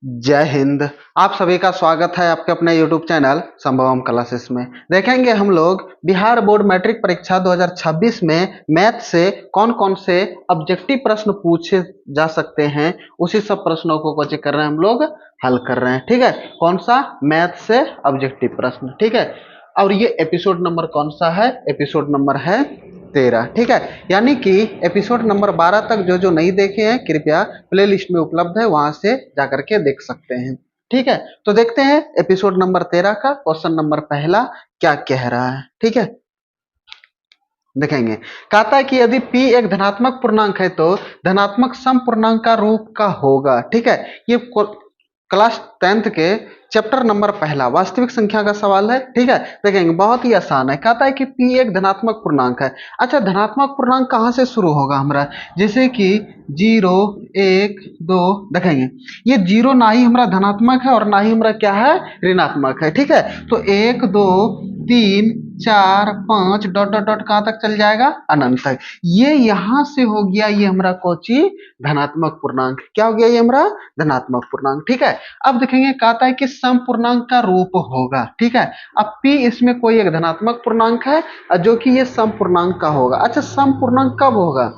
जय हिंद। आप सभी का स्वागत है आपके अपने YouTube चैनल संभवम क्लासेस में। देखेंगे हम लोग बिहार बोर्ड मैट्रिक परीक्षा 2026 में मैथ से कौन कौन से ऑब्जेक्टिव प्रश्न पूछे जा सकते हैं, उसी सब प्रश्नों को कोचिंग कर रहे हैं, हम लोग हल कर रहे हैं। ठीक है, कौन सा? मैथ से ऑब्जेक्टिव प्रश्न। ठीक है, और ये एपिसोड नंबर कौन सा है? एपिसोड नंबर है 13। ठीक है, यानी कि एपिसोड नंबर 12 तक जो जो नहीं देखे हैं कृपया प्ले लिस्ट में उपलब्ध है, वहां से जाकर के देख सकते हैं। ठीक है, तो देखते हैं एपिसोड नंबर 13 का क्वेश्चन नंबर पहला क्या कह रहा है। ठीक है, देखेंगे। कहता है कि यदि p एक धनात्मक पूर्णांक है तो धनात्मक सम पूर्णांक का रूप का होगा। ठीक है, ये क्लास 10th के चैप्टर नंबर पहला वास्तविक संख्या का सवाल है। ठीक है, देखेंगे, बहुत ही आसान है। कहता है कि p एक धनात्मक पूर्णांक है। अच्छा, धनात्मक पूर्णांक कहाँ से शुरू होगा हमारा? जैसे कि 0, 1, 2। देखेंगे, ये जीरो ना ही हमारा धनात्मक है और ना ही हमारा क्या है, ऋणात्मक है। ठीक है, तो 1, 2, 3, 4, 5 डॉट डॉट डॉट कहाँ तक चल जाएगा? अनंत तक। ये यहां से हो गया ये हमारा कोची धनात्मक पूर्णांक। क्या हो गया ये हमारा? धनात्मक पूर्णांक। ठीक है, अब देखेंगे, कहता है कि सम पूर्णांक का रूप होगा। ठीक है, अब p इसमें कोई एक धनात्मक पूर्णांक है जो कि ये सम पूर्णांक का होगा। अच्छा, सम पूर्णांक कब होगा?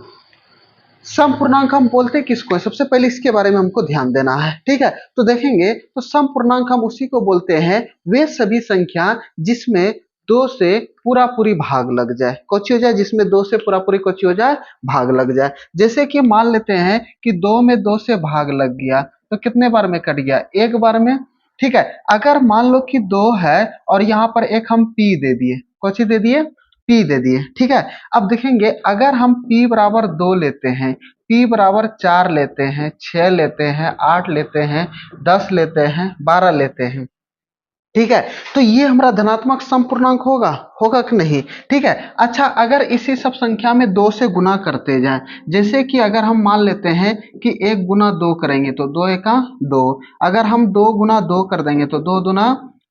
सम पूर्णांक हम बोलते किसको है? सबसे पहले इसके बारे में हमको ध्यान देना है। ठीक है, तो देखेंगे, तो सम पूर्णांक हम उसी को बोलते हैं वे सभी संख्या जिसमें दो से पूरा पूरी भाग लग जाए। कोची हो जाए? जिसमें दो से पूरा पूरी कोची हो जाए, भाग लग जाए। जैसे कि मान लेते हैं कि दो में दो से भाग लग गया तो कितने बार में कट गया? एक बार में। ठीक है, अगर मान लो कि दो है और यहाँ पर एक हम p दे दिए, कोची दे दिए? p दे दिए। ठीक है, अब देखेंगे, अगर हम p बराबर 2 लेते हैं, p बराबर 4 लेते हैं, 6 लेते हैं, 8 लेते हैं, 10 लेते हैं, 12 लेते हैं। ठीक है, तो ये हमारा धनात्मक सम पूर्णांक होगा, होगा कि नहीं? ठीक है, अच्छा, अगर इसी सब संख्या में 2 से गुना करते जाएं, जैसे कि अगर हम मान लेते हैं कि 1 गुना 2 करेंगे तो 2 एका 2। अगर हम 2 गुना 2 कर देंगे तो 2 दूना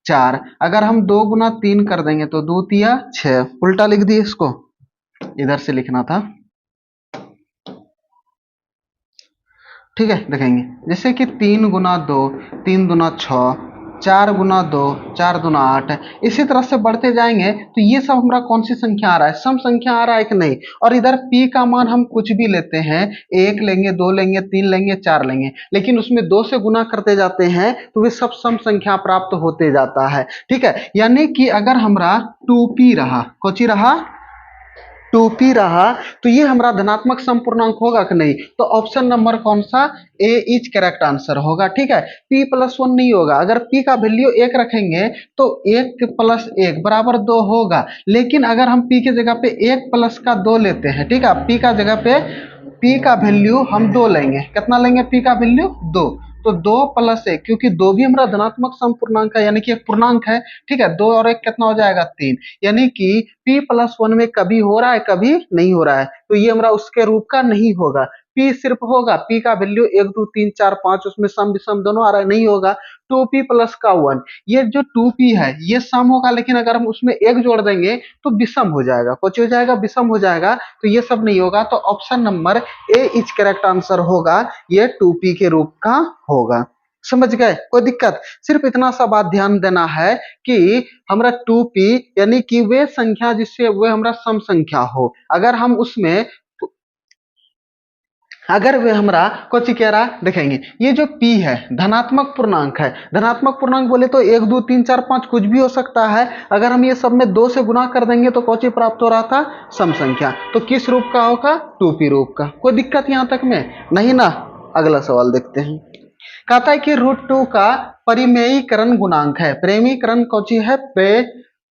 4। अगर हम 2 गुना 3 कर देंगे तो 2 तिया 6। उल्टा लिख दिए इसको, इधर से लिखना था। ठीक है, देखेंगे, जैसे कि 3 गुना 2, 3 दुना 6, 4 गुना 2, 4 दुना 8। इसी तरह से बढ़ते जाएंगे तो ये सब हमारा कौन सी संख्या आ रहा है? सम संख्या आ रहा है कि नहीं? और इधर p का मान हम कुछ भी लेते हैं, 1 लेंगे, 2 लेंगे, 3 लेंगे, 4 लेंगे, लेकिन उसमें 2 से गुना करते जाते हैं तो वे सब सम संख्या प्राप्त होते जाता है। ठीक है, यानी कि अगर हमारा 2p रहा, कोची रहा? 2p रहा, तो ये हमारा धनात्मक सम पूर्णांक होगा कि नहीं? तो ऑप्शन नंबर कौन सा? ए इज करेक्ट आंसर होगा। ठीक है, p प्लस 1 नहीं होगा। अगर p का वैल्यू 1 रखेंगे तो 1 प्लस 1 बराबर 2 होगा, लेकिन अगर हम p की जगह पे 1 प्लस का 2 लेते हैं, ठीक है, p का जगह पे p का वैल्यू हम 2 लेंगे। कितना लेंगे p का वैल्यू? 2। तो 2 प्लस 1, क्योंकि 2 भी हमारा धनात्मक सम पूर्णांक है, यानी कि एक पूर्णांक है। ठीक है, 2 और 1 कितना हो जाएगा? 3। यानी कि p प्लस 1 में कभी हो रहा है, कभी नहीं हो रहा है, तो ये हमारा उसके रूप का नहीं होगा। p सिर्फ होगा, p का वैल्यू 1, 2, 3, 4, 5, उसमें सम विषम दोनों आ रहा है, नहीं होगा। 2p प्लस का 1, ये जो 2p है ये सम होगा, लेकिन अगर हम उसमें 1 जोड़ देंगे तो विषम हो जाएगा। कुछ हो जाएगा, विषम हो जाएगा, तो ये सब नहीं होगा। तो option number A is correct answer होगा, ये 2p के रूप का होगा। समझ गए? कोई दिक्कत? सिर्फ इतना सा बात ध्यान देना है कि हमारा 2p यानी कि वे संख्या जिससे वे हमारा सम संख्या हो, अगर हम उसमें, अगर वे हमारा कुछ कह रहा, देखेंगे, ये जो p है धनात्मक पूर्णांक है। धनात्मक पूर्णांक बोले तो 1, 2, 3, 4, 5 कुछ भी हो सकता है। अगर हम ये सब में 2 से गुना कर देंगे तो कौची प्राप्त हो रहा था? सम संख्या। तो किस रूप का होगा? 2p रूप का। कोई दिक्कत यहां तक में नहीं ना? अगला सवाल देखते हैं। कहता है कि √2 का परिमेयीकरण गुणांक है। प्रेमीकरण कौची है?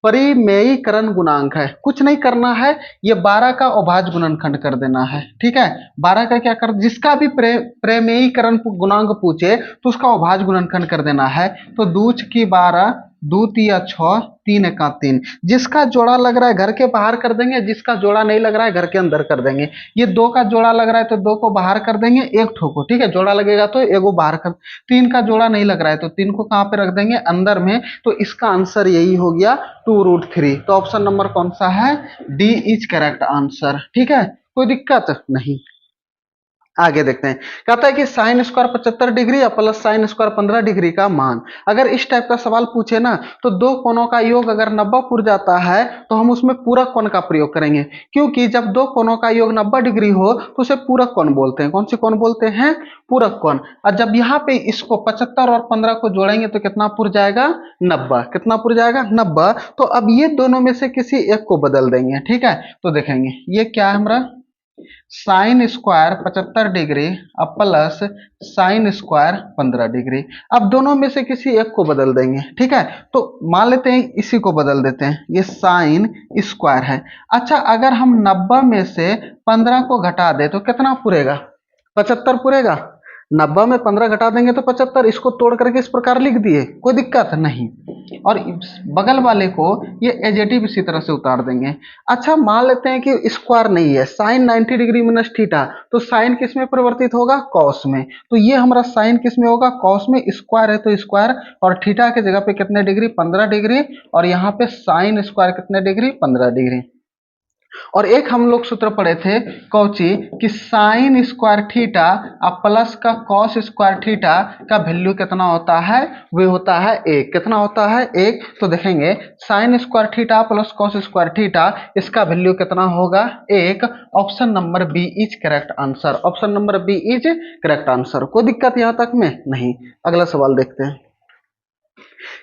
परिमेयीकरण गुणांक है। कुछ नहीं करना है, ये 12 का अभाज्य गुणनखंड कर देना है। ठीक है, 12 का क्या कर, जिसका भी प्रेमेयीकरण गुणांक पूछे तो उसका अभाज्य गुणनखंड कर देना है। तो 2 की 12, 2 तिया 6, 3 एका 3। जिसका जोड़ा लग रहा है घर के बाहर कर देंगे, जिसका जोड़ा नहीं लग रहा है घर के अंदर कर देंगे। ये 2 का जोड़ा लग रहा है तो 2 को बाहर कर देंगे, एक ठो को। ठीक है, जोड़ा लगेगा तो एगो बाहर कर। 3 का जोड़ा नहीं लग रहा है तो 3 को कहां पे रख देंगे? अंदर में। तो इसका आंसर यही हो गया 2√3। तो ऑप्शन नंबर कौन सा है? D is correct answer. ठीक है, कोई दिक्कत नहीं। आगे देखते हैं। कहता है कि साइन स्क्वायर 75 डिग्री या प्लस साइन स्क्वायर 15 डिग्री का मान। अगर इस टाइप का सवाल पूछे ना तो दो कोणों का योग अगर 90 पुर जाता है तो हम उसमें पूरक कोण का प्रयोग करेंगे, क्योंकि जब दो कोणों का योग 90 डिग्री हो तो उसे पूरक कोण बोलते हैं। कौन सी कोण बोलते हैं? पूरक कोण। और जब यहाँ पे इसको 75 और 15 को जोड़ेंगे तो कितना पुर जाएगा? 90। कितना पुर जाएगा? 90। तो अब ये दोनों में से किसी एक को बदल देंगे, ठीक है। तो देखेंगे ये क्या है हमारा साइन स्क्वायर 75 डिग्री अब प्लस साइन स्क्वायर 15 डिग्री। अब दोनों में से किसी एक को बदल देंगे, ठीक है। तो मान लेते हैं इसी को बदल देते हैं, ये साइन स्क्वायर है। अच्छा, अगर हम 90 में से 15 को घटा दे तो कितना पुरेगा? 75 पुरेगा। 90 में 15 घटा देंगे तो 75। इसको तोड़ करके इस प्रकार लिख दिए, कोई दिक्कत नहीं। और बगल वाले को ये एजेटिव इसी तरह से उतार देंगे। अच्छा, मान लेते हैं कि स्क्वायर नहीं है, साइन 90 डिग्री माइनस थीटा, तो साइन किस में परिवर्तित होगा? कॉस में। तो ये हमारा साइन किस में होगा? कॉस में। स्क्वायर है तो स्क्वायर, और थीटा के जगह पे कितने डिग्री? 15 डिग्री। और यहाँ पे साइन स्क्वायर कितने डिग्री? 15 डिग्री। और एक हम लोग सूत्र पढ़े थे कौची कि साइन स्क्वायर थीटा और प्लस का कॉस स्क्वायर थीटा का वैल्यू कितना होता है? वे होता है 1। कितना होता है? 1। तो देखेंगे sine square theta plus cos square theta, इसका वैल्यू कितना होगा? 1। Option number B is correct answer. Option number B is correct answer. कोई दिक्कत यहां तक में नहीं। अगला सवाल देखते हैं।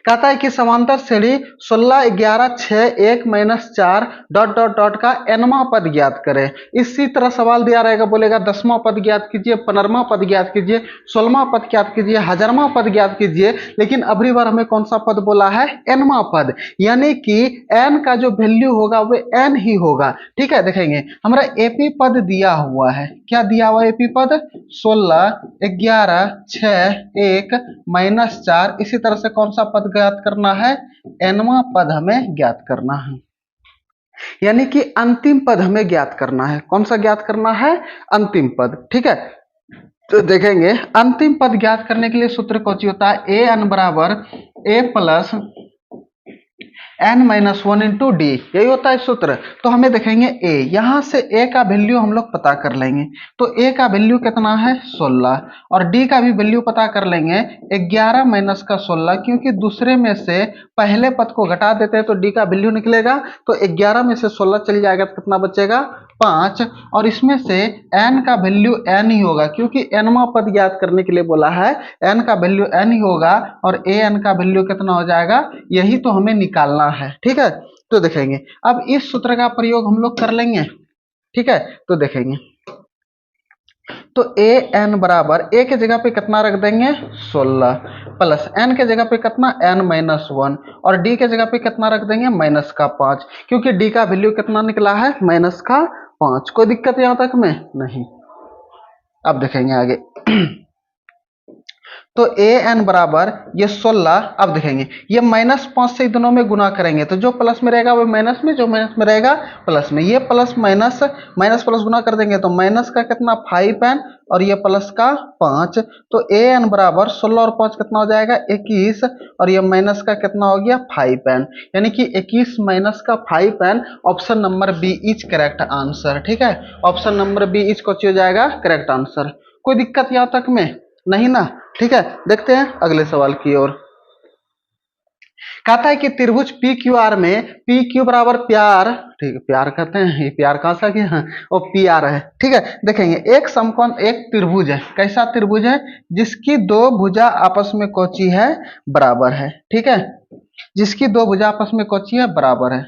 कहता है कि समांतर श्रेणी 16 11 6 1 -4 डॉट डॉट डॉट का nवां पद ज्ञात करें। इसी तरह सवाल दिया रहेगा, बोलेगा 10वां पद ज्ञात कीजिए, 15वां पद ज्ञात कीजिए, 16वां पद ज्ञात कीजिए, 1000वां पद ज्ञात कीजिए। लेकिन अगली बार हमें कौन सा पद बोला है? nवां पद। यानी कि n का जो वैल्यू होगा वो n ही होगा, ठीक है। देखेंगे हमारा एपी पद दिया हुआ है। क्या दिया हुआ? एपी पद 16 11 6 1 -4। इसी तरह से कौन सा पद ज्ञात करना है? nवां पद हमें ज्ञात करना है, यानी कि अंतिम पद हमें ज्ञात करना है। कौन सा ज्ञात करना है? अंतिम पद, ठीक है। तो देखेंगे अंतिम पद ज्ञात करने के लिए सूत्र कौन सी होता है? ए एन बराबर ए प्लस n-1 इंटू डी, यही होता है सूत्र। तो हमें देखेंगे a, यहां से a का वैल्यू हम लोग पता कर लेंगे। तो a का वैल्यू कितना है? 16। और d का भी वैल्यू पता कर लेंगे, 11 माइनस का 16, क्योंकि दूसरे में से पहले पद को घटा देते हैं तो d का वैल्यू निकलेगा। तो 11 में से 16 चल जाएगा तो कितना बचेगा? 5। और इसमें से n का वैल्यू n ही होगा, क्योंकि nवां पद ज्ञात करने के लिए बोला है, n का वैल्यू n ही होगा। और an का वैल्यू कितना हो जाएगा? यही तो हमें निकालना है, ठीक है। तो देखेंगे अब इस सूत्र का प्रयोग हम लोग कर लेंगे, ठीक है। तो देखेंगे तो ए एन बराबर ए के जगह पे कितना रख देंगे? 16 प्लस एन के जगह पे कितना? n-1। और डी के जगह पे कितना रख देंगे? माइनस का 5, क्योंकि डी का वैल्यू कितना निकला है? माइनस का 5। कोई दिक्कत यहां तक में नहीं। अब देखेंगे आगे। तो ए एन बराबर ये 16। अब देखेंगे ये -5 से दोनों में गुना करेंगे तो जो प्लस में रहेगा वो माइनस में, जो माइनस में रहेगा प्लस में। ये प्लस माइनस माइनस प्लस गुना कर देंगे तो माइनस का कितना? 5n, और ये प्लस का 5। तो ए एन बराबर 16 और 5 कितना हो जाएगा? 21। और ये माइनस का कितना हो गया? 5n, यानी कि 21 माइनस का 5n। Option number B is correct answer, ठीक है। ऑप्शन नंबर बी इज कौन हो जाएगा? Correct answer. कोई दिक्कत यहां तक में नहीं ना, ठीक है। देखते हैं अगले सवाल की ओर। कहता है कि त्रिभुज पी क्यू आर में पी क्यू बराबर प्यार, ठीक है, प्यार कहते हैं, ये प्यार कहां सा गया? वो पी आर है, ठीक है। देखेंगे एक समकोण एक त्रिभुज है। कैसा त्रिभुज है? जिसकी दो भुजा आपस में कोची है? बराबर है, ठीक है। जिसकी दो भुजा आपस में कोची है? बराबर है।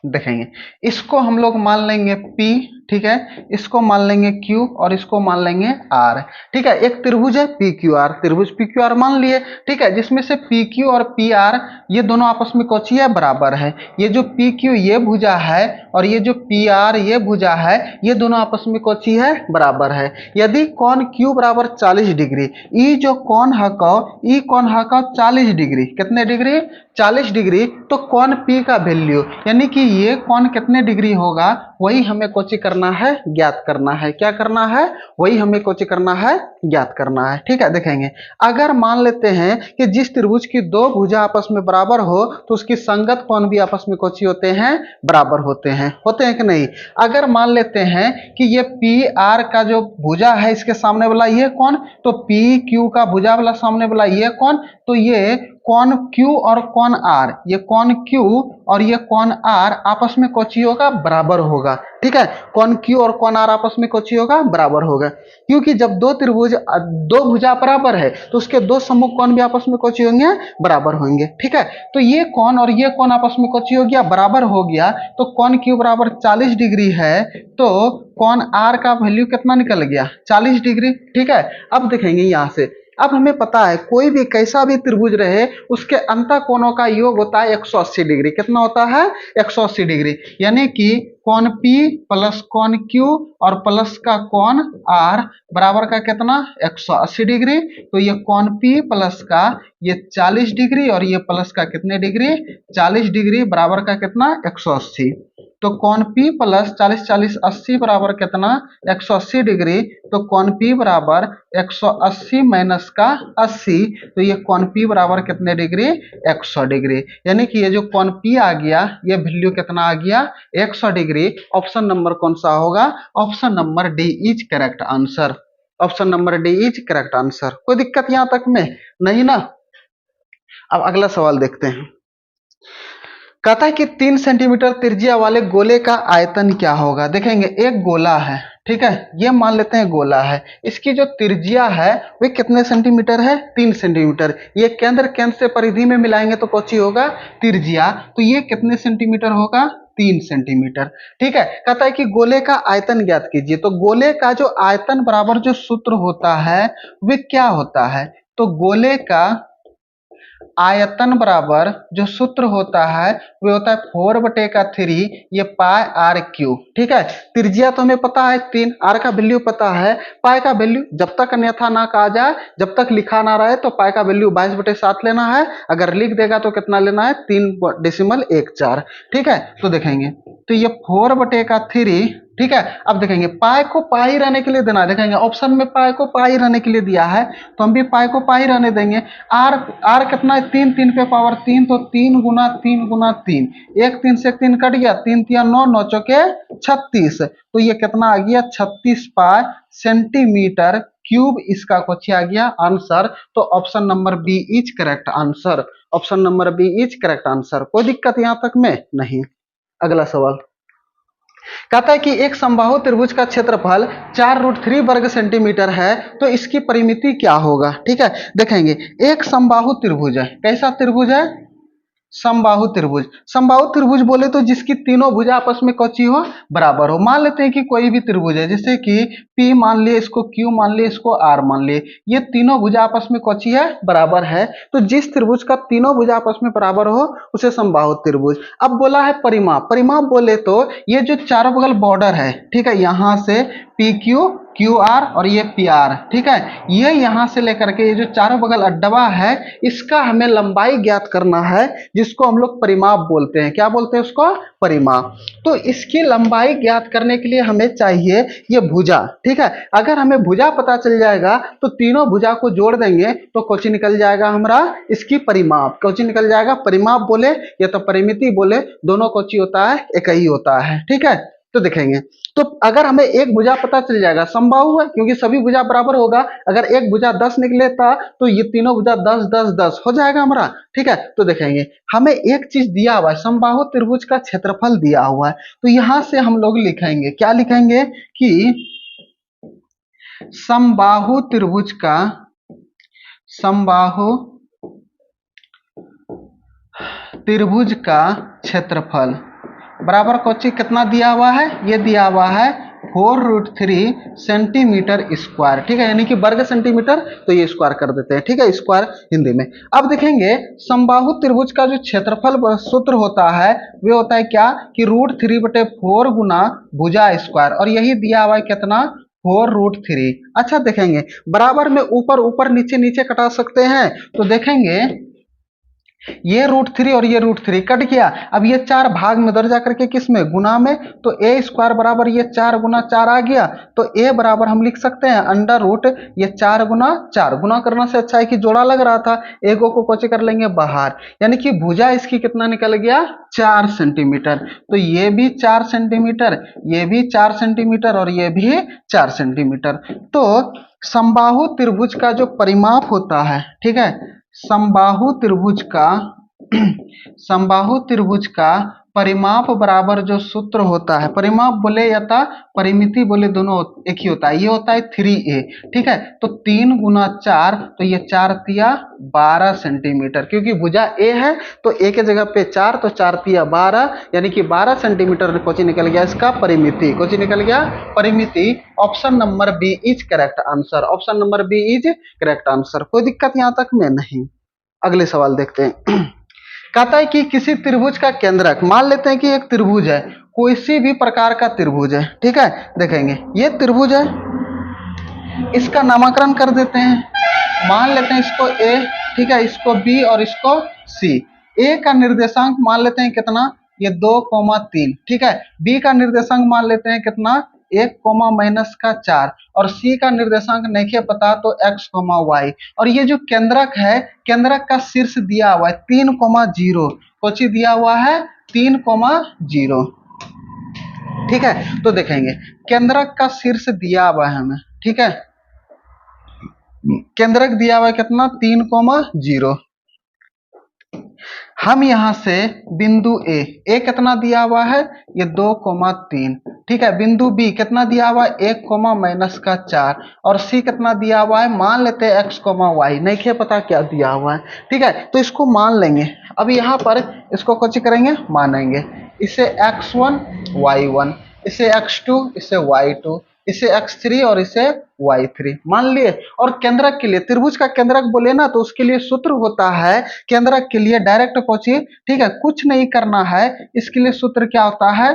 देखेंगे इसको हम लोग मान लेंगे P, ठीक है। इसको मान लेंगे Q और इसको मान लेंगे R, ठीक है। एक त्रिभुज है PQR, त्रिभुज PQR मान लिए, ठीक है। जिसमें से PQ और PR ये दोनों आपस में कोची है? बराबर है। ये जो PQ ये भुजा है और ये जो PR ये भुजा है, ये दोनों आपस में कोची है? बराबर है। यदि कोण Q बराबर 40 डिग्री, ई जो कोण हको, ई कोण हको 40 डिग्री, कितने डिग्री? 40 डिग्री। तो कोण P का वैल्यू, यानी कि ये कोण कितने डिग्री होगा? वही हमें कोची करना है, ज्ञात करना है। क्या करना है? वही हमें कोची करना है, ज्ञात करना है। ठीक है, देखेंगे अगर मान लेते हैं कि जिस त्रिभुज की दो भुजा आपस में बराबर हो तो उसकी संगत कोण भी आपस में कोची होते हैं, बराबर होते हैं कि नहीं। अगर मान लेते हैं कि ये पी आर का जो भुजा है इसके सामने वाला ये कोण, तो पी क्यू का भुजा वाला सामने वाला ये कोण, तो ये कोण Q और कोण R, ये कोण Q और ये कोण R आपस में कोची होगा, बराबर होगा। ठीक है, कोण Q और कोण R आपस में कोची होगा, बराबर होगा। क्योंकि जब दो त्रिभुज दो भुजा बराबर है तो उसके दो सम्मुख कोण भी आपस में कोची होंगे, बराबर होंगे। ठीक है, तो ये कोण और ये कोण आपस में कोची हो गया, बराबर हो गया। तो कोण Q बराबर 40 डिग्री है, तो कोण R का वैल्यू कितना निकल गया, 40 डिग्री। ठीक है, अब देखेंगे यहां से, अब हमें पता है कोई भी कैसा भी त्रिभुज रहे उसके अंतः कोणों का योग होता है 180 डिग्री। कितना होता है? 180 डिग्री। यानी कि कोण P प्लस कोण Q और प्लस का कोण R बराबर का कितना, 180 डिग्री। तो ये कोण P प्लस का ये 40 डिग्री और ये प्लस का कितने डिग्री, 40 डिग्री बराबर का कितना, 180। तो कोण P प्लस 40 40 80 बराबर कितना, 180 डिग्री। तो कोण P बराबर 180 माइनस का 80, तो ये कोण P बराबर कितने डिग्री, 100 डिग्री। यानी कि ये जो कोण P आ गया ये वैल्यू कितना आ गया, 100 डिग्री। ऑप्शन नंबर कौन सा होगा? Option number D is correct answer. Option number D is correct answer. कोई दिक्कत यहां तक में नहीं ना। अब अगला सवाल देखते हैं। कहता है कि 3 सेंटीमीटर त्रिज्या वाले गोले का आयतन क्या होगा। देखेंगे एक गोला है, ठीक है, ये मान लेते हैं गोला है, इसकी जो त्रिज्या है वे कितने सेंटीमीटर है, 3 सेंटीमीटर। ये केंद्र से परिधि में मिलाएंगे तो कौची होगा, त्रिज्या। तो ये कितने सेंटीमीटर होगा, 3 सेंटीमीटर। ठीक है, कहता है कि गोले का आयतन ज्ञात कीजिए। तो गोले का जो आयतन बराबर जो सूत्र होता है वे क्या होता है, तो गोले का आयतन बराबर जो सूत्र होता है वो होता है 4/3 ये पाई आर क्यूब। ठीक है, त्रिज्या तो हमें पता है 3, आर का वैल्यू पता है, पाई का वैल्यू जब तक अन्यथा ना कहा जाए, जब तक लिखा ना रहे तो पाई का वैल्यू 22/7 लेना है। अगर लिख देगा तो कितना लेना है, 3.14। ठीक है, तो देखेंगे तो ये 4/3। ठीक है, अब देखेंगे पाई को पाई रहने के लिए देना है। देखेंगे ऑप्शन में पाई को पाई रहने के लिए दिया है तो हम भी पाई को पाई रहने देंगे। आर आर कितना है, 3, 3 पे पावर 3, तो 3 गुना 3 गुना 3, 1 3 से 3 कट गया, 3 3 9 9 चौके 36। तो ये कितना आ गया, 36 पाई सेंटीमीटर क्यूब इसका क्वेश्चन आ गया आंसर। तो option number B is correct answer. Option number B is correct answer. कोई दिक्कत यहां तक में नहीं। अगला सवाल कहता है कि एक समबाहु त्रिभुज का क्षेत्रफल 4√3 वर्ग सेंटीमीटर है, तो इसकी परिमिति क्या होगा। ठीक है, देखेंगे एक समबाहु त्रिभुज है। कैसा त्रिभुज है, समबाहु त्रिभुज। समबाहु त्रिभुज बोले तो जिसकी तीनों भुजा आपस में कौची हो, बराबर हो। मान लेते हैं कि कोई भी त्रिभुज है, जैसे कि P मान लिए, इसको Q मान लिए, इसको R मान लिए, ये तीनों भुजा आपस में कौची है, बराबर है। तो जिस त्रिभुज का तीनों भुजा आपस में बराबर हो उसे समबाहु त्रिभुज। अब बोला है परिमाप। परिमाप बोले तो ये जो चारों बगल बॉर्डर है, ठीक है, यहां से PQ QR और ये PR, ठीक है, ये यहां से लेकर के ये जो चारों बगल अड्डवा है इसका हमें लंबाई ज्ञात करना है, जिसको हम लोग परिमाप बोलते हैं। क्या बोलते हैं उसको, परिमाप। तो इसकी लंबाई ज्ञात करने के लिए हमें चाहिए ये भुजा। ठीक है, अगर हमें भुजा पता चल जाएगा तो तीनों भुजा को जोड़ देंगे तो कोची निकल जाएगा हमारा, इसकी परिमाप। कोची निकल जाएगा, परिमाप बोले या तो परिमिति बोले, दोनों कोची होता है, एक ही होता है। ठीक है, तो देखेंगे तो अगर हमें एक भुजा पता चल जाएगा, समबाहु है क्योंकि सभी भुजा बराबर होगा, अगर एक भुजा 10 निकले था तो ये तीनों भुजा 10 10 10 हो जाएगा हमारा। ठीक है, तो देखेंगे हमें एक चीज दिया हुआ है, समबाहु त्रिभुज का क्षेत्रफल दिया हुआ है। तो यहां से हम लोग लिखेंगे, क्या लिखेंगे कि समबाहु त्रिभुज का, समबाहु त्रिभुज का क्षेत्रफल बराबर कोची कितना दिया हुआ है, ये दिया हुआ है 4√3 सेंटीमीटर स्क्वायर। ठीक है, यानी कि वर्ग सेंटीमीटर, तो ये स्क्वायर कर देते हैं। ठीक है, स्क्वायर हिंदी में। अब देखेंगे समबाहु त्रिभुज का जो क्षेत्रफल सूत्र होता है वे होता है क्या, कि √3/4 गुना भुजा स्क्वायर, और यही दिया हुआ है कितना, 4√3। अच्छा देखेंगे बराबर में ऊपर ऊपर नीचे नीचे कटा सकते हैं, तो देखेंगे ये √3 और ये √3 कट गया। अब ये 4 भाग में उधर जाकर के किस में, गुना में, तो a स्क्वायर बराबर ये 4 गुना 4 आ गया। तो a बराबर हम लिख सकते हैं अंडर रूट ये 4 गुना 4। गुना करना से अच्छा है कि जोड़ा लग रहा था, एगो को कोचे कर लेंगे बाहर, यानी कि भुजा इसकी कितना निकल गया, 4 सेंटीमीटर। तो ये भी 4 सेंटीमीटर, ये भी 4 सेंटीमीटर और ये भी 4 सेंटीमीटर। तो समबाहु त्रिभुज का जो परिमाप होता है, ठीक है, समबाहु त्रिभुज का समबाहु त्रिभुज का परिमाप बराबर जो सूत्र होता है, परिमाप बोले या परिमिति बोले दोनों एक ही होता है, ये होता है 3a, ठीक है। तो 3 गुना 4, तो ये 4 तिया 12 सेंटीमीटर, क्योंकि भुजा a है तो a के जगह पे 4, तो 4 तिया 12, यानी कि 12 सेंटीमीटर कोची निकल गया इसका परिमिति, कोची निकल गया परिमिति। Option number B is correct answer, option number B is correct answer. कोई दिक्कत यहाँ तक में नहीं। अगले सवाल देखते हैं। कहता है कि किसी त्रिभुज का केंद्रक, मान लेते हैं कि एक त्रिभुज है, कोई सी भी प्रकार का त्रिभुज है, ठीक है, देखेंगे ये त्रिभुज है, इसका नामकरण कर देते हैं, मान लेते हैं इसको ए, ठीक है, इसको बी और इसको सी। ए का निर्देशांक मान लेते हैं कितना, ये 2,3, ठीक है। बी का निर्देशांक मान लेते हैं कितना, 1, -4, और सी का निर्देशांक नहीं पता तो x, y। और ये जो केंद्रक है, केंद्रक का शीर्ष दिया हुआ है 3,0, कोची दिया हुआ है 3,0, ठीक है। तो देखेंगे केंद्रक का शीर्ष दिया हुआ है हमें, ठीक है, केंद्रक दिया हुआ है कितना 3,0। हम यहां से बिंदु ए कितना दिया हुआ है, ये 2,3, ठीक है। बिंदु बी कितना दिया हुआ है, 1, और सी कितना दिया हुआ है, मान लेते हैं x, y, नहीं पता क्या दिया हुआ है, ठीक है। तो इसको मान लेंगे, अब यहाँ पर इसको कुछ करेंगे, मानेंगे, इसे x1, y1, इसे x2, इसे y2, इसे x3 और इसे y3 मान लिए। और केंद्रक के लिए, त्रिभुज का केंद्रक बोले ना, तो उसके लिए सूत्र होता है, केंद्रक के लिए डायरेक्ट पहुंचिए, ठीक है, कुछ नहीं करना है। इसके लिए सूत्र क्या होता है,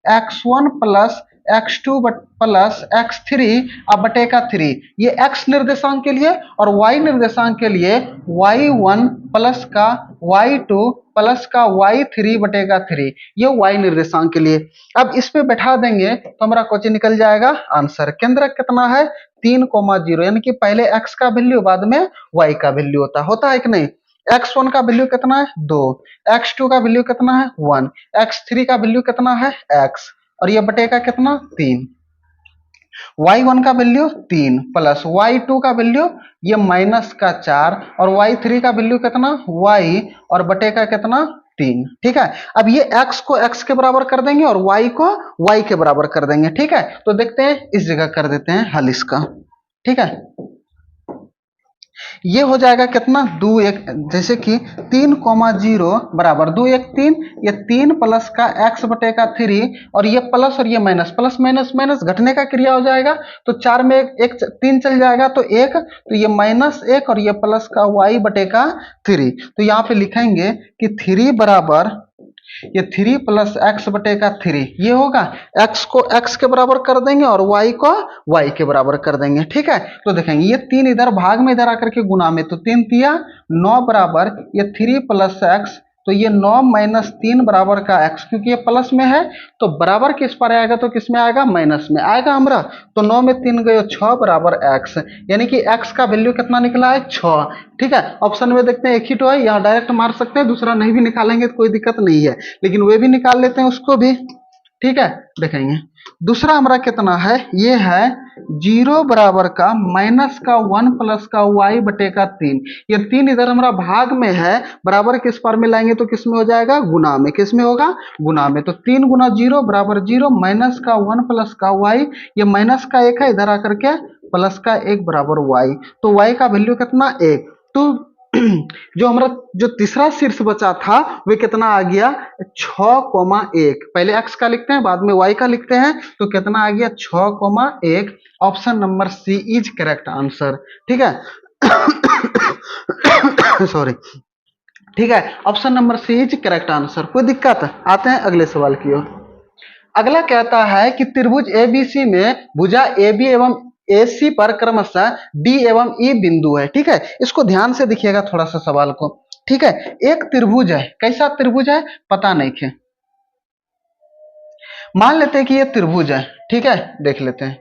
x1 plus x2 plus x3 अब बटेका 3, ये x निर्देशांक के लिए, और y निर्देशांक के लिए y1 प्लस का y2 प्लस का y3 बटेगा 3, ये y निर्देशांक के लिए। अब इस पे बैठा देंगे तो हमारा क्वेश्चन निकल जाएगा आंसर। केंद्रक कितना है 3,0, यानी कि पहले x का वैल्यू बाद में y का वैल्यू होता है कि नहीं। x1 का वैल्यू कितना है 2, x2 का वैल्यू कितना है 1, x3 का वैल्यू कितना है x, और ये बटेगा कितना 3, y1 का वैल्यू 3 प्लस y2 का वैल्यू ये -4, और y3 का वैल्यू कितना y, और बटेगा कितना 3, ठीक है। अब ये x को x के बराबर कर देंगे और y को y के बराबर कर देंगे, ठीक है। तो देखते हैं, इस जगह कर देते हैं हल इसका, ठीक है। ये हो जाएगा कितना 2, 1, जैसे कि 3,0 बराबर 2, 1, 3, ये 3 प्लस का x बटेगा 3, और ये प्लस और ये माइनस, प्लस माइनस माइनस घटने का क्रिया हो जाएगा, तो 4 में 1 3 चल जाएगा तो 1, तो ये -1 और ये प्लस का y बटेगा 3। तो यहाँ पे लिखेंगे कि 3 बराबर ये 3 प्लस x बटेगा 3, ये होगा, x को x के बराबर कर देंगे और y को y के बराबर कर देंगे, ठीक है। तो देखेंगे ये 3 इधर भाग में इधर आकर के गुना में, तो 3 तिया 9 बराबर ये 3 प्लस x, तो ये 9 - 3 बराबर का x, क्योंकि ये प्लस में है तो बराबर किस पर आएगा, तो किस में आएगा, माइनस में आएगा हमारा। तो 9 में 3 गए 6 बराबर x, यानी कि x का वैल्यू कितना निकला है 6, ठीक है। ऑप्शन में देखते हैं एक ही तो है, यहाँ डायरेक्ट मार सकते हैं, दूसरा नहीं भी निकालेंगे तो कोई दिक्कत नहीं है, लेकिन वे भी निकाल लेते हैं उसको भी, ठीक है। देखेंगे दूसरा हमारा कितना है, ये है 0 बराबर का -1 प्लस का y बटेगा 3, ये 3 इधर हमारा भाग में है, बराबर किस पर में लाएंगे तो किस में हो जाएगा, गुना में, किस में होगा, गुना में। तो 3 गुना 0 बराबर 0, -1 प्लस का y, ये माइनस का 1 है, इधर आकर के प्लस का 1 बराबर y, तो y का वैल्यू कितना 1। तो जो हमारा जो तीसरा शीर्ष बचा था वे कितना आ गया 6,1, पहले x का लिखते हैं बाद में y का लिखते हैं, तो कितना आ गया 6,1। Option number c is correct answer, ठीक है। सॉरी, ठीक है, option number c is correct answer. कोई दिक्कत, आते हैं अगले सवाल की ओर। अगला कहता है कि त्रिभुज एबीसी में भुजा AB एवं AC पर क्रमशः D एवं E बिंदु है, ठीक है। इसको ध्यान से देखिएगा थोड़ा सा सवाल को। ठीक है, एक त्रिभुज है, कैसा त्रिभुज है पता नहीं है, मान लेते हैं कि ये त्रिभुज है, ठीक है, देख लेते हैं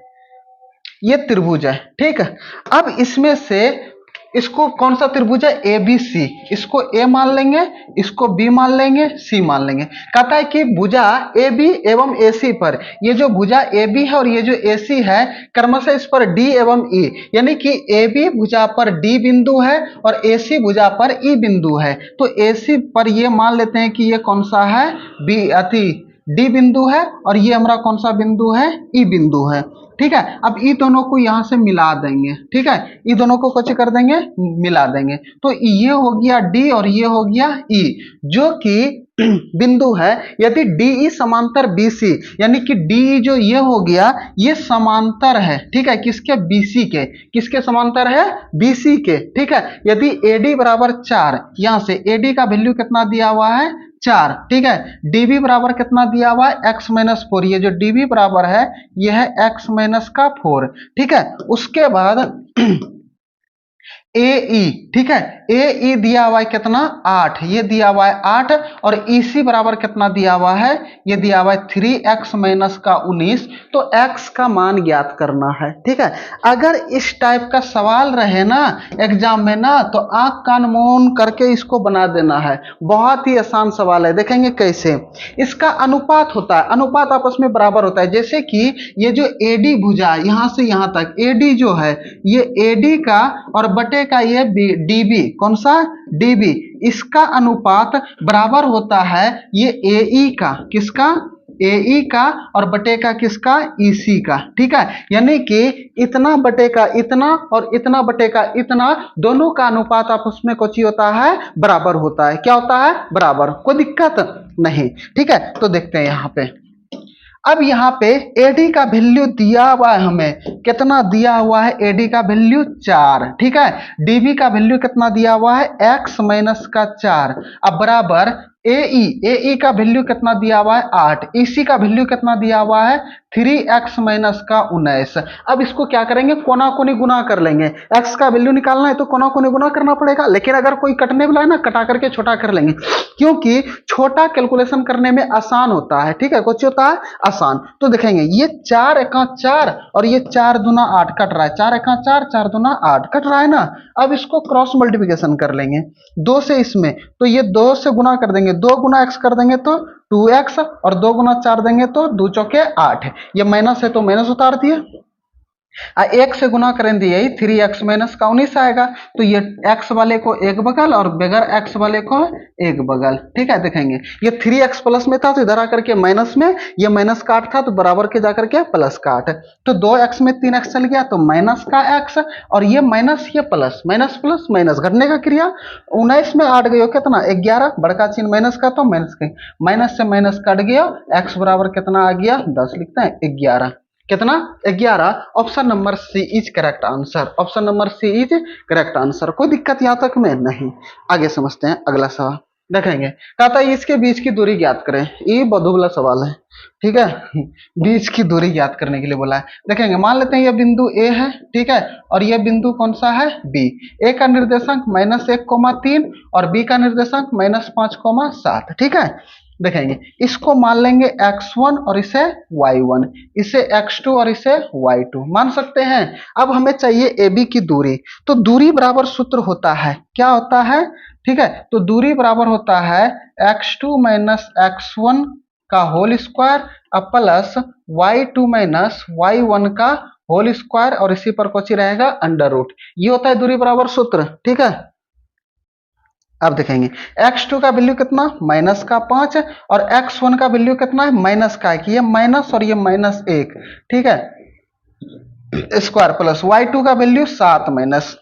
ये त्रिभुज है, ठीक है। अब इसमें से इसको कौन सा त्रिभुज है, ए बी सी, इसको ए मान लेंगे, इसको बी मान लेंगे, सी मान लेंगे। कहता है कि भुजा ए बी एवं ए सी पर, ये जो भुजा ए बी है और ये जो ए सी है, क्रमशः इस पर डी एवं ई, यानी कि ए बी भुजा पर डी बिंदु है और ए सी भुजा पर ई बिंदु है। तो ए सी पर ये मान लेते हैं कि ये कौन सा है, बी अति डी बिंदु है और ये हमारा कौन सा बिंदु है, ई बिंदु है, ठीक है। अब ई दोनों को यहां से मिला देंगे, ठीक है, ई दोनों को कुछ कर देंगे, मिला देंगे, तो ये हो गया डी और ये हो गया ई, जो कि बिंदु है। यदि डीई समांतर बीसी, यानी कि डी जो ये हो गया ये समांतर है, ठीक है, किसके, बीसी के, किसके समांतर है, बीसी के, ठीक है। यदि एडी बराबर 4, यहां से एडी का वैल्यू कितना दिया हुआ है, 4, ठीक है। डीबी बराबर कितना दिया हुआ है, x माइनस 4, ये जो डीबी बराबर है ये है x माइनस का 4, ठीक है। उसके बाद ए ई, ठीक है, ए ई दिया हुआ है कितना, 8, ये दिया हुआ है 8, और ई सी बराबर कितना दिया हुआ है, ये दिया हुआ है 3x माइनस का 19, तो x का मान ज्ञात करना है, ठीक है। अगर इस टाइप का सवाल रहे ना एग्जाम में ना, तो आंख कान मौन करके इसको बना देना है, बहुत ही आसान सवाल है। देखेंगे कैसे, इसका अनुपात होता है, अनुपात आपस में बराबर होता है, जैसे कि ये जो एडी भुजा यहां से यहां तक, एडी जो है ये एडी का और बटे का ये डीबी, कौन सा, डीबी, इसका अनुपात बराबर होता है ये एई का, किसका, एई का और बटे का किसका, ईसी का, ठीक है। यानी कि इतना बटे का इतना और इतना बटे का इतना, दोनों का अनुपात आपस में कुछ होता है, बराबर होता है, क्या होता है, बराबर, कोई दिक्कत नहीं, ठीक है। तो देखते हैं यहां पे, अब यहाँ पे एडी का वैल्यू दिया हुआ है, हमें कितना दिया हुआ है, एडी का वैल्यू 4, ठीक है। डीबी का वैल्यू कितना दिया हुआ है, x माइनस का 4, अब बराबर एई का वैल्यू कितना दिया हुआ है, 8, ईसी का वैल्यू कितना दिया हुआ है, 3x माइनस का 19। अब इसको क्या करेंगे, कोना कोनी गुना कर लेंगे, x का वैल्यू निकालना है तो कोना कोनी गुना करना पड़ेगा, लेकिन अगर कोई कटने वाला है ना, कटा करके छोटा कर लेंगे, क्योंकि छोटा कैलकुलेशन करने में आसान होता है, ठीक है, कुछ होता है आसान। तो देखेंगे ये 4 एका 4 और ये 4 दूना 8 कट रहा है, 4 एका 4, 4 दूना 8 कट रहा है ना। अब इसको क्रॉस मल्टीप्लिकेशन कर लेंगे 2 से इसमें, तो ये 2 से गुना कर देंगे, 2 गुना x कर देंगे तो 2x, और 2 गुना 4 देंगे तो 2 चौके 8, ये माइनस है तो माइनस उतार दिए, एक से गुना करेंगे यही 3x माइनस का 19 आएगा, तो ये x वाले को एक बगल और बगैर x वाले को एक बगल, ठीक है। देखेंगे ये 3x प्लस में था तो इधर आकर के माइनस में, ये माइनस का 8 था तो बराबर के जाकर के प्लस का 8, तो 2x में 3x चल गया तो माइनस का x, और ये माइनस ये प्लस, माइनस प्लस माइनस, घटने का क्रिया, 19 में 8 गयो कितना, 11, बड़का चिन्ह माइनस का तो माइनस का, माइनस से माइनस कट गया, x बराबर कितना आ गया, 10 लिखते हैं, 11, कितना, 11, option number c is correct answer, option number c is correct answer. कोई दिक्कत यहां तक में नहीं, आगे समझते हैं अगला सवाल। देखेंगे कहता है इसके बीच की दूरी ज्ञात करें, ये बहुभुला सवाल है, ठीक है, बीच की दूरी ज्ञात करने के लिए बोला है। देखेंगे मान लेते हैं ये बिंदु ए है, ठीक है, और ये बिंदु कौन सा है, बी, ए का निर्देशांक -1,3 और बी का निर्देशांक -5,7, ठीक है। देखेंगे इसको मान लेंगे x1 और इसे y1, इसे x2 और इसे y2 मान सकते हैं। अब हमें चाहिए AB की दूरी, तो दूरी बराबर सूत्र होता है, क्या होता है, ठीक है, तो दूरी बराबर होता है x2 माइनस x1 का होल स्क्वायर अब प्लस y2 माइनस y1 का होल स्क्वायर, और इसी पर कुछ रहेगा अंडर रूट, ये होता है दूरी बराबर सूत्र, ठीक है। अब देखेंगे x2 का वैल्यू कितना, माइनस का 5, और x1 का वैल्यू कितना है, माइनस का 1, ये माइनस और ये -1, ठीक है, स्क्वायर प्लस y2 का वैल्यू 7 माइनस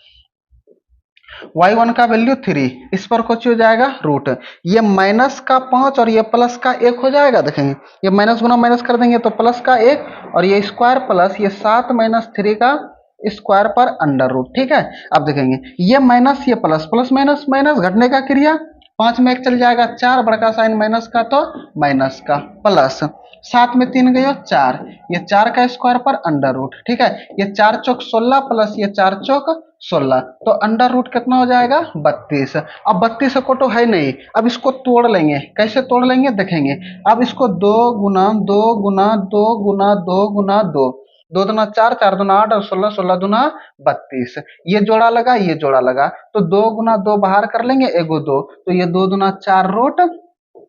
y1 का वैल्यू 3, इस पर कुछ हो जाएगा रूट, ये माइनस का 5 और ये प्लस का 1 हो जाएगा। देखेंगे ये माइनस गुना माइनस कर देंगे तो प्लस का 1, और ये स्क्वायर प्लस ये 7 माइनस 3 का स्क्वायर पर अंडर रूट, ठीक है। अब देखेंगे ये माइनस ये प्लस, प्लस माइनस माइनस, घटने का क्रिया, 5 में 1 चल जाएगा 4, बड़का साइन माइनस का तो माइनस का, प्लस 7 में 3 गए 4, ये 4 का स्क्वायर पर अंडर रूट, ठीक है, ये 4 चौक 16 प्लस ये 4 चौक 16, तो अंडर रूट कितना हो जाएगा 32। अब 32 को तो है नहीं, अब इसको तोड़ लेंगे, कैसे तोड़ लेंगे देखेंगे। अब इसको 2 गुना 2 गुना 2 गुना 2 गुना 2, 2 दूना 4, 4 दूना 8 और 16, 16 दूना 32, ये जोड़ा लगा ये जोड़ा लगा, तो 2 गुना 2 बाहर कर लेंगे, एगो 2, तो ये 2 दूना 4 रूट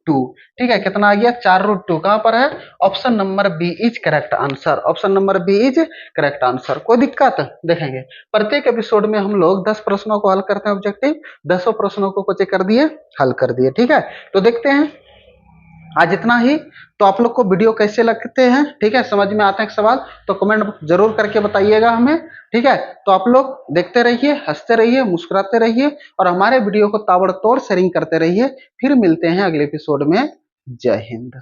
2, ठीक है, कितना आ गया 4 रूट 2, कहां पर है, option number B is correct answer, option number B is correct answer. कोई दिक्कत देखेंगे, प्रत्येक एपिसोड में हम लोग 10 प्रश्नों को हल करते हैं ऑब्जेक्टिव, 10 प्रश्नों को कुछ कर दिए हल कर दिए, ठीक है। तो देखते हैं आज इतना ही। तो आप लोग को वीडियो कैसे लगते हैं, ठीक है, समझ में आते हैं सवाल तो कमेंट जरूर करके बताइएगा हमें, ठीक है। तो आप लोग देखते रहिए, हंसते रहिए, मुस्कुराते रहिए और हमारे वीडियो को ताबड़तोड़ शेयरिंग करते रहिए। फिर मिलते हैं अगले एपिसोड में। जय हिंद।